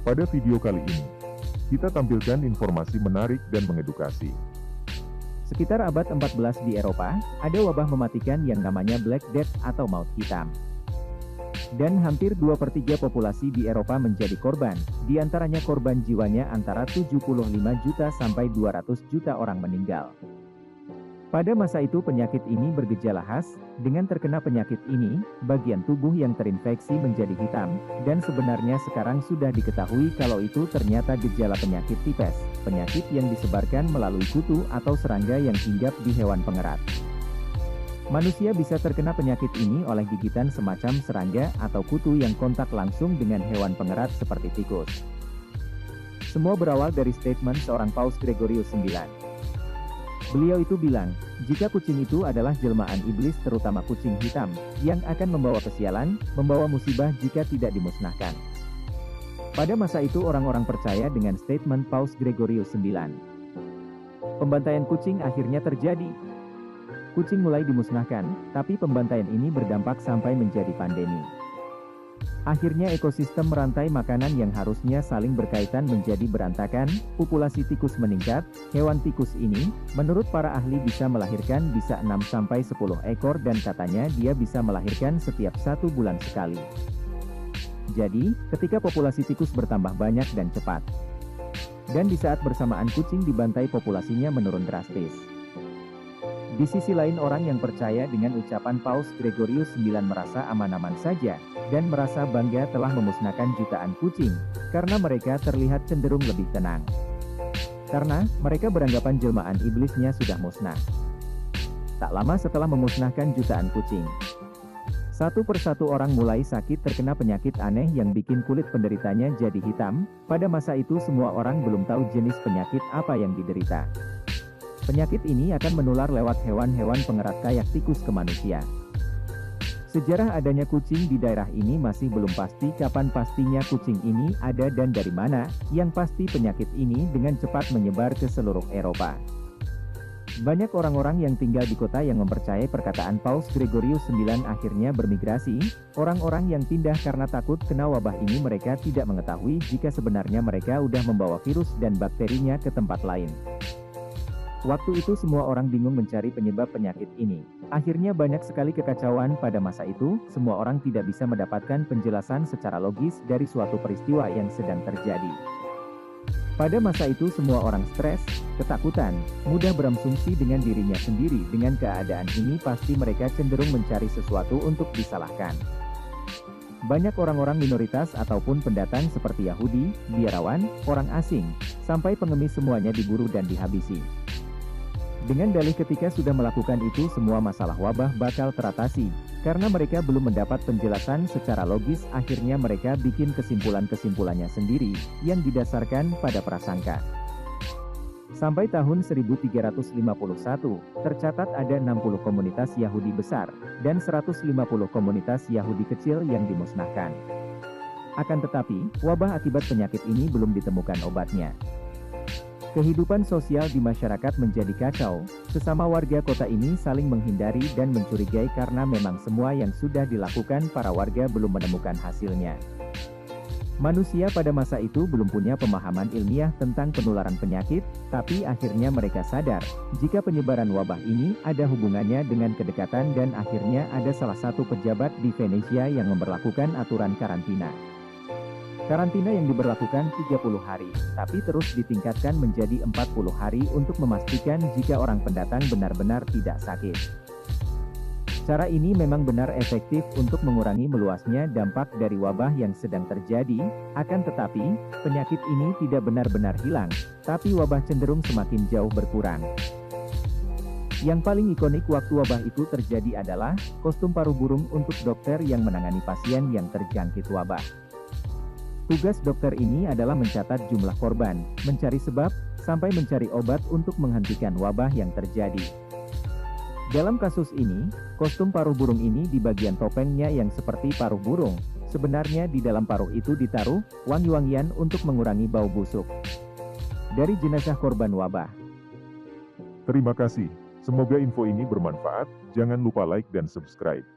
Pada video kali ini, kita tampilkan informasi menarik dan mengedukasi. Sekitar abad 14 di Eropa, ada wabah mematikan yang namanya Black Death atau maut hitam. Dan hampir 2/3 populasi di Eropa menjadi korban, di antaranya korban jiwanya antara 75 juta sampai 200 juta orang meninggal. Pada masa itu penyakit ini bergejala khas, dengan terkena penyakit ini, bagian tubuh yang terinfeksi menjadi hitam, dan sebenarnya sekarang sudah diketahui kalau itu ternyata gejala penyakit tipes, penyakit yang disebarkan melalui kutu atau serangga yang hinggap di hewan pengerat. Manusia bisa terkena penyakit ini oleh gigitan semacam serangga atau kutu yang kontak langsung dengan hewan pengerat seperti tikus. Semua berawal dari statement seorang Paus Gregorius IX. Beliau itu bilang, jika kucing itu adalah jelmaan iblis terutama kucing hitam, yang akan membawa kesialan, membawa musibah jika tidak dimusnahkan. Pada masa itu orang-orang percaya dengan statement Paus Gregorius IX. Pembantaian kucing akhirnya terjadi. Kucing mulai dimusnahkan, tapi pembantaian ini berdampak sampai menjadi pandemi. Akhirnya ekosistem rantai makanan yang harusnya saling berkaitan menjadi berantakan, populasi tikus meningkat, hewan tikus ini, menurut para ahli bisa melahirkan bisa 6-10 ekor dan katanya dia bisa melahirkan setiap 1 bulan sekali. Jadi, ketika populasi tikus bertambah banyak dan cepat, dan di saat bersamaan kucing dibantai populasinya menurun drastis. Di sisi lain orang yang percaya dengan ucapan Paus Gregorius IX merasa aman-aman saja, dan merasa bangga telah memusnahkan jutaan kucing, karena mereka terlihat cenderung lebih tenang. Karena, mereka beranggapan jelmaan iblisnya sudah musnah. Tak lama setelah memusnahkan jutaan kucing, satu persatu orang mulai sakit terkena penyakit aneh yang bikin kulit penderitanya jadi hitam. Pada masa itu semua orang belum tahu jenis penyakit apa yang diderita. Penyakit ini akan menular lewat hewan-hewan pengerat kayak tikus ke manusia. Sejarah adanya kucing di daerah ini masih belum pasti kapan pastinya kucing ini ada dan dari mana, yang pasti penyakit ini dengan cepat menyebar ke seluruh Eropa. Banyak orang-orang yang tinggal di kota yang mempercayai perkataan Paus Gregorius IX akhirnya bermigrasi, orang-orang yang pindah karena takut kena wabah ini mereka tidak mengetahui jika sebenarnya mereka udah membawa virus dan bakterinya ke tempat lain. Waktu itu semua orang bingung mencari penyebab penyakit ini. Akhirnya banyak sekali kekacauan pada masa itu, semua orang tidak bisa mendapatkan penjelasan secara logis dari suatu peristiwa yang sedang terjadi. Pada masa itu semua orang stres, ketakutan, mudah berasumsi dengan dirinya sendiri. Dengan keadaan ini pasti mereka cenderung mencari sesuatu untuk disalahkan. Banyak orang-orang minoritas ataupun pendatang seperti Yahudi, biarawan, orang asing, sampai pengemis semuanya diburu dan dihabisi. Dengan dalih ketika sudah melakukan itu semua masalah wabah bakal teratasi, karena mereka belum mendapat penjelasan secara logis akhirnya mereka bikin kesimpulan-kesimpulannya sendiri, yang didasarkan pada prasangka. Sampai tahun 1351, tercatat ada 60 komunitas Yahudi besar, dan 150 komunitas Yahudi kecil yang dimusnahkan. Akan tetapi, wabah akibat penyakit ini belum ditemukan obatnya. Kehidupan sosial di masyarakat menjadi kacau, sesama warga kota ini saling menghindari dan mencurigai karena memang semua yang sudah dilakukan para warga belum menemukan hasilnya. Manusia pada masa itu belum punya pemahaman ilmiah tentang penularan penyakit, tapi akhirnya mereka sadar, jika penyebaran wabah ini ada hubungannya dengan kedekatan dan akhirnya ada salah satu pejabat di Venesia yang memberlakukan aturan karantina. Karantina yang diberlakukan 30 hari, tapi terus ditingkatkan menjadi 40 hari untuk memastikan jika orang pendatang benar-benar tidak sakit. Cara ini memang benar efektif untuk mengurangi meluasnya dampak dari wabah yang sedang terjadi, akan tetapi, penyakit ini tidak benar-benar hilang, tapi wabah cenderung semakin jauh berkurang. Yang paling ikonik waktu wabah itu terjadi adalah, kostum paruh burung untuk dokter yang menangani pasien yang terjangkit wabah. Tugas dokter ini adalah mencatat jumlah korban, mencari sebab, sampai mencari obat untuk menghentikan wabah yang terjadi. Dalam kasus ini, kostum paruh burung ini di bagian topengnya yang seperti paruh burung, sebenarnya di dalam paruh itu ditaruh wangi-wangian untuk mengurangi bau busuk dari jenazah korban wabah. Terima kasih, semoga info ini bermanfaat, jangan lupa like dan subscribe.